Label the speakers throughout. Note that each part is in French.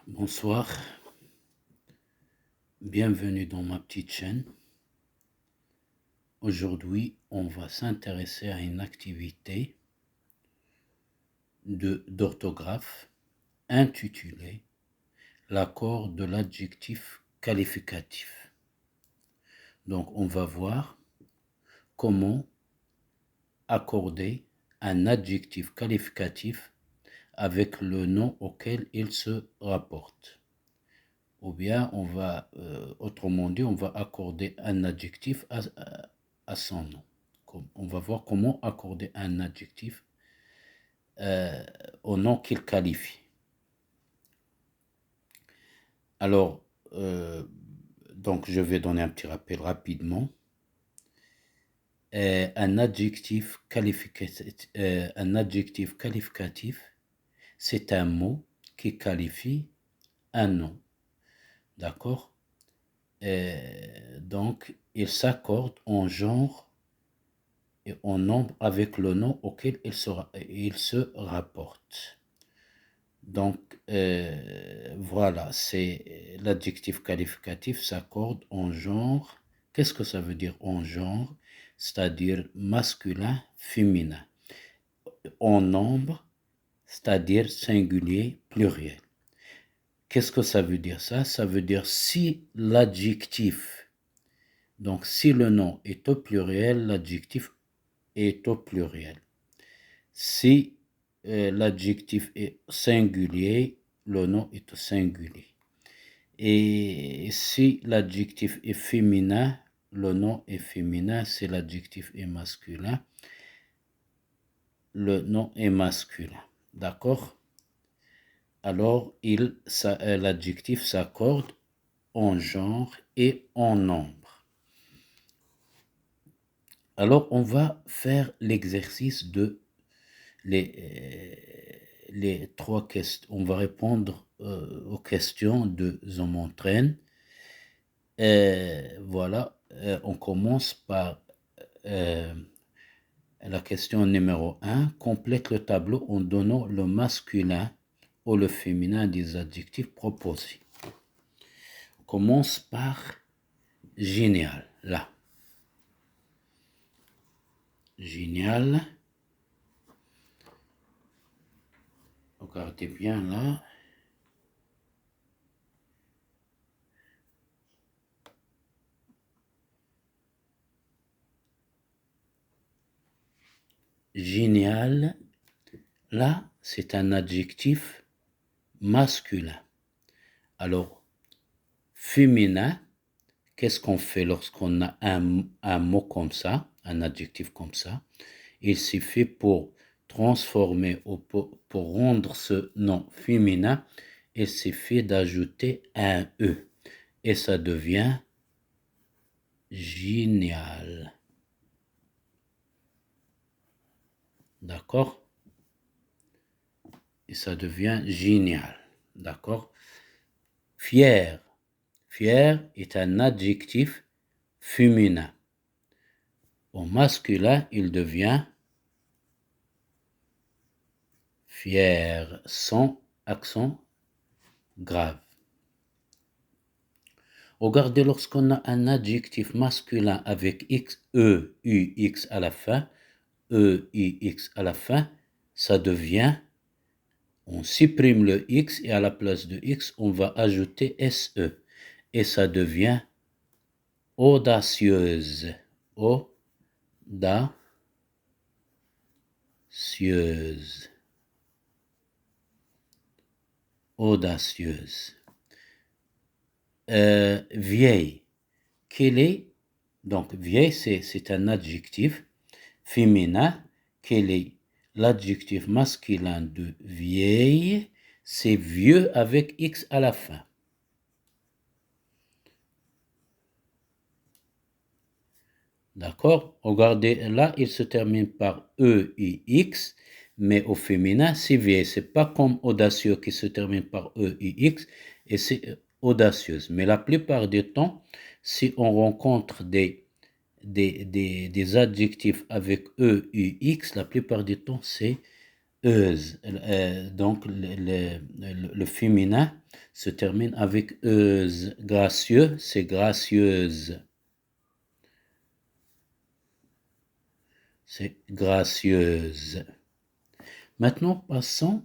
Speaker 1: Bonsoir, bienvenue dans ma petite chaîne. Aujourd'hui, on va s'intéresser à une activité d'orthographe intitulée l'accord de l'adjectif qualificatif. Donc, on va voir comment accorder un adjectif qualificatif avec le nom auquel il se rapporte. Ou bien, autrement dit, on va accorder un adjectif à son nom. On va voir comment accorder un adjectif au nom qu'il qualifie. Alors, donc je vais donner un petit rappel rapidement. Un adjectif qualificatif, c'est un mot qui qualifie un nom. D'accord? Donc, il s'accorde en genre et en nombre avec le nom auquel il se rapporte. Donc, voilà, c'est l'adjectif qualificatif s'accorde en genre. Qu'est-ce que ça veut dire en genre? C'est-à-dire masculin, féminin. En nombre, c'est-à-dire singulier, pluriel. Qu'est-ce que ça veut dire ça? Ça veut dire si l'adjectif, donc si le nom est au pluriel, l'adjectif est au pluriel. Si l'adjectif est singulier, le nom est au singulier. Et si l'adjectif est féminin, le nom est féminin. Si l'adjectif est masculin, le nom est masculin. D'accord? Alors, l'adjectif s'accorde en genre et en nombre. Alors, on va faire l'exercice de les trois questions. On va répondre aux questions de Zomontrain. Voilà, on commence par la question numéro 1. Complète le tableau en donnant le masculin ou le féminin des adjectifs proposés. On commence par génial, là. Génial. Regardez bien là. Génial, là, c'est un adjectif masculin. Alors, féminin, qu'est-ce qu'on fait lorsqu'on a un mot comme ça, un adjectif comme ça? Il suffit pour transformer ou pour rendre ce nom féminin, il suffit d'ajouter un E et ça devient génial. D'accord? Et ça devient génial. D'accord? Fier. Fier est un adjectif féminin. Au masculin, il devient fier, sans accent grave. Regardez, lorsqu'on a un adjectif masculin avec X, E, U, X à la fin, E, I, X à la fin, ça devient, on supprime le X et à la place de X, on va ajouter SE. Et ça devient audacieuse. Audacieuse. Audacieuse. Vieille. Quelle est, donc vieille, c'est un adjectif féminin. Quel est l'adjectif masculin de vieille? C'est vieux avec X à la fin. D'accord? Regardez, là, il se termine par E et X, mais au féminin, c'est vieille. C'est pas comme audacieux qui se termine par E et X, et c'est audacieuse. Mais la plupart du temps, si on rencontre des adjectifs avec E et X, la plupart du temps, c'est euse. Donc, le féminin se termine avec euse. Gracieux, c'est gracieuse. C'est gracieuse. Maintenant, passons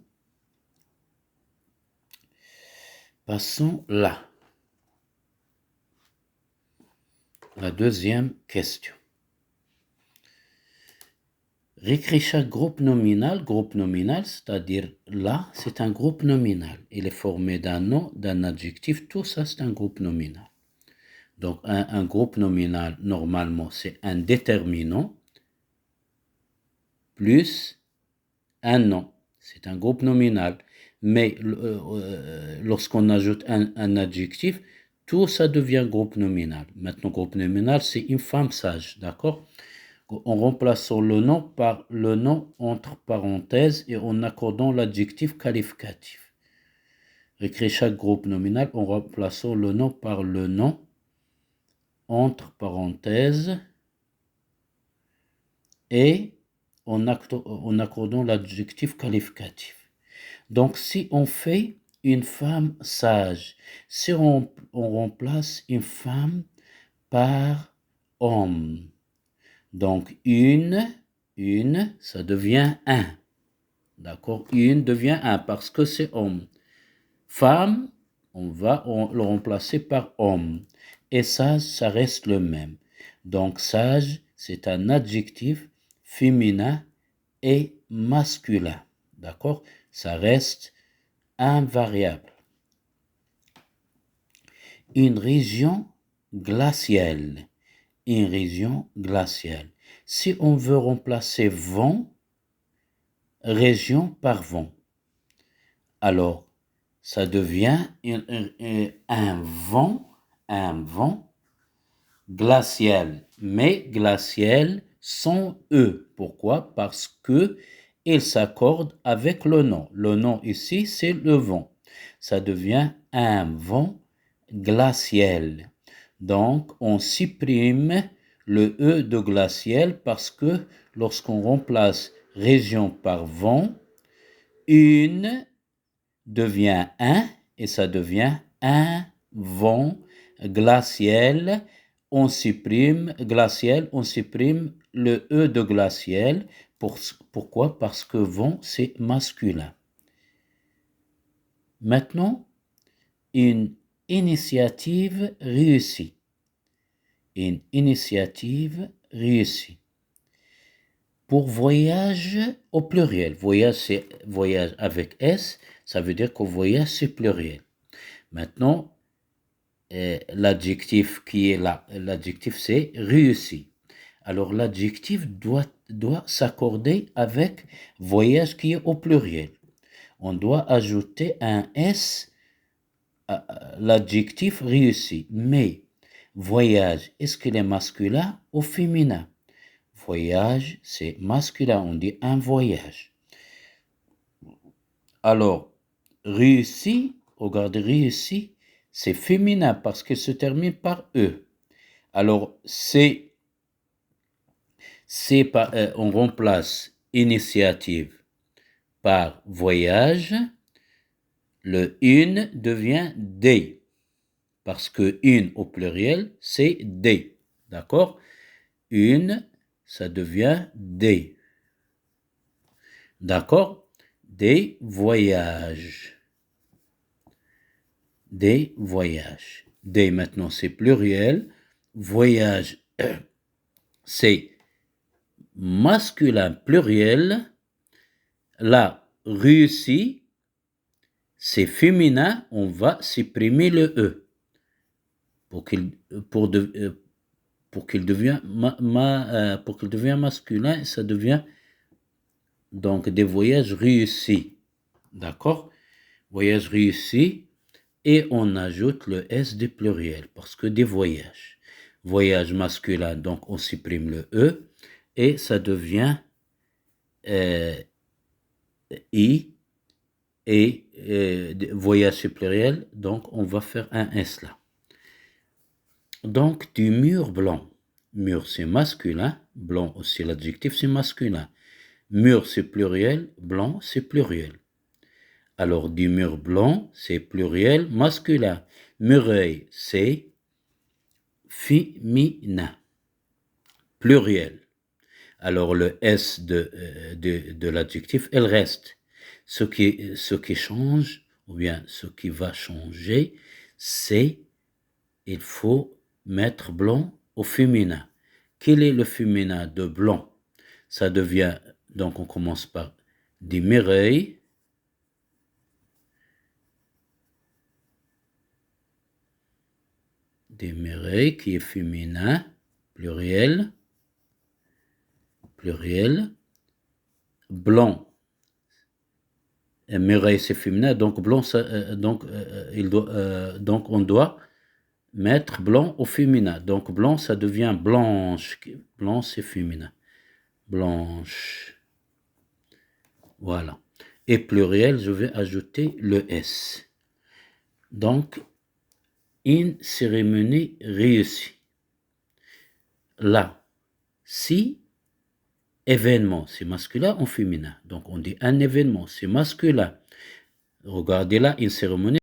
Speaker 1: là. La deuxième question. Récris chaque groupe nominal, c'est-à-dire là, c'est un groupe nominal. Il est formé d'un nom, d'un adjectif, tout ça c'est un groupe nominal. Donc un groupe nominal, normalement, c'est un déterminant plus un nom. C'est un groupe nominal. Mais lorsqu'on ajoute un adjectif, tout ça devient groupe nominal. Maintenant, groupe nominal, c'est une femme sage, d'accord? En remplaçant le nom par le nom entre parenthèses et en accordant l'adjectif qualificatif. Écris chaque groupe nominal en remplaçant le nom par le nom entre parenthèses et en accordant l'adjectif qualificatif. Donc, si on fait une femme sage, si on remplace une femme par homme, donc une, ça devient un. D'accord? Une devient un parce que c'est homme. Femme, on va le remplacer par homme. Et sage, ça reste le même. Donc sage, c'est un adjectif féminin et masculin. D'accord? Ça reste invariable. Une région glaciale. Une région glaciale. Si on veut remplacer vent, région par vent, alors ça devient un vent glacial, mais glacial sans E. Pourquoi? Parce que il s'accorde avec le nom. Le nom ici, c'est le vent. Ça devient un vent glacial. Donc, on supprime le E de glacial parce que lorsqu'on remplace région par vent, une devient un et ça devient un vent glacial. On supprime le E de glacial. Pourquoi? Parce que vent, c'est masculin. Maintenant, une initiative réussie. Une initiative réussie. Pour voyage au pluriel. Voyage, c'est voyage avec S. Ça veut dire que voyage, c'est pluriel. Maintenant, l'adjectif qui est là, l'adjectif c'est réussi. Alors l'adjectif doit s'accorder avec voyage qui est au pluriel. On doit ajouter un S à l'adjectif réussi. Mais voyage, est-ce qu'il est masculin ou féminin? Voyage, c'est masculin, on dit un voyage. Alors, réussi, regardez, réussi, c'est féminin parce qu'il se termine par E. Alors, on remplace initiative par voyage, le une devient des, parce que une au pluriel, c'est des, d'accord? Une, ça devient des, d'accord? Des voyages. Des voyages. Des maintenant c'est pluriel. Voyage c'est masculin pluriel. Là, réussi, c'est féminin, on va supprimer le E pour qu'il devienne masculin, ça devient donc des voyages réussis. D'accord? Voyages réussis. Et on ajoute le S du pluriel, parce que des voyages. Voyage masculin, donc on supprime le E, et ça devient I, et voyage pluriel, donc on va faire un S là. Donc du mur blanc. Mur c'est masculin, blanc aussi l'adjectif c'est masculin. Mur, c'est pluriel. Blanc, c'est pluriel. Alors, du mur blanc, c'est pluriel masculin. Muraille, c'est féminin. Pluriel. Alors, le S de l'adjectif, elle reste. Ce qui change, ou bien ce qui va changer, c'est il faut mettre blanc au féminin. Quel est le féminin de blanc? Ça devient, donc on commence par des mireilles. Des mireilles qui est féminin, pluriel. Pluriel. Blanc. Mireille c'est féminin, donc blanc, donc on doit mettre blanc au féminin. Donc blanc, ça devient blanche. Blanc, c'est féminin. Blanche. Voilà. Et pluriel, je vais ajouter le S. Donc, une cérémonie réussie. Là, si événement, c'est masculin ou féminin. Donc, on dit un événement, c'est masculin. Regardez là, une cérémonie.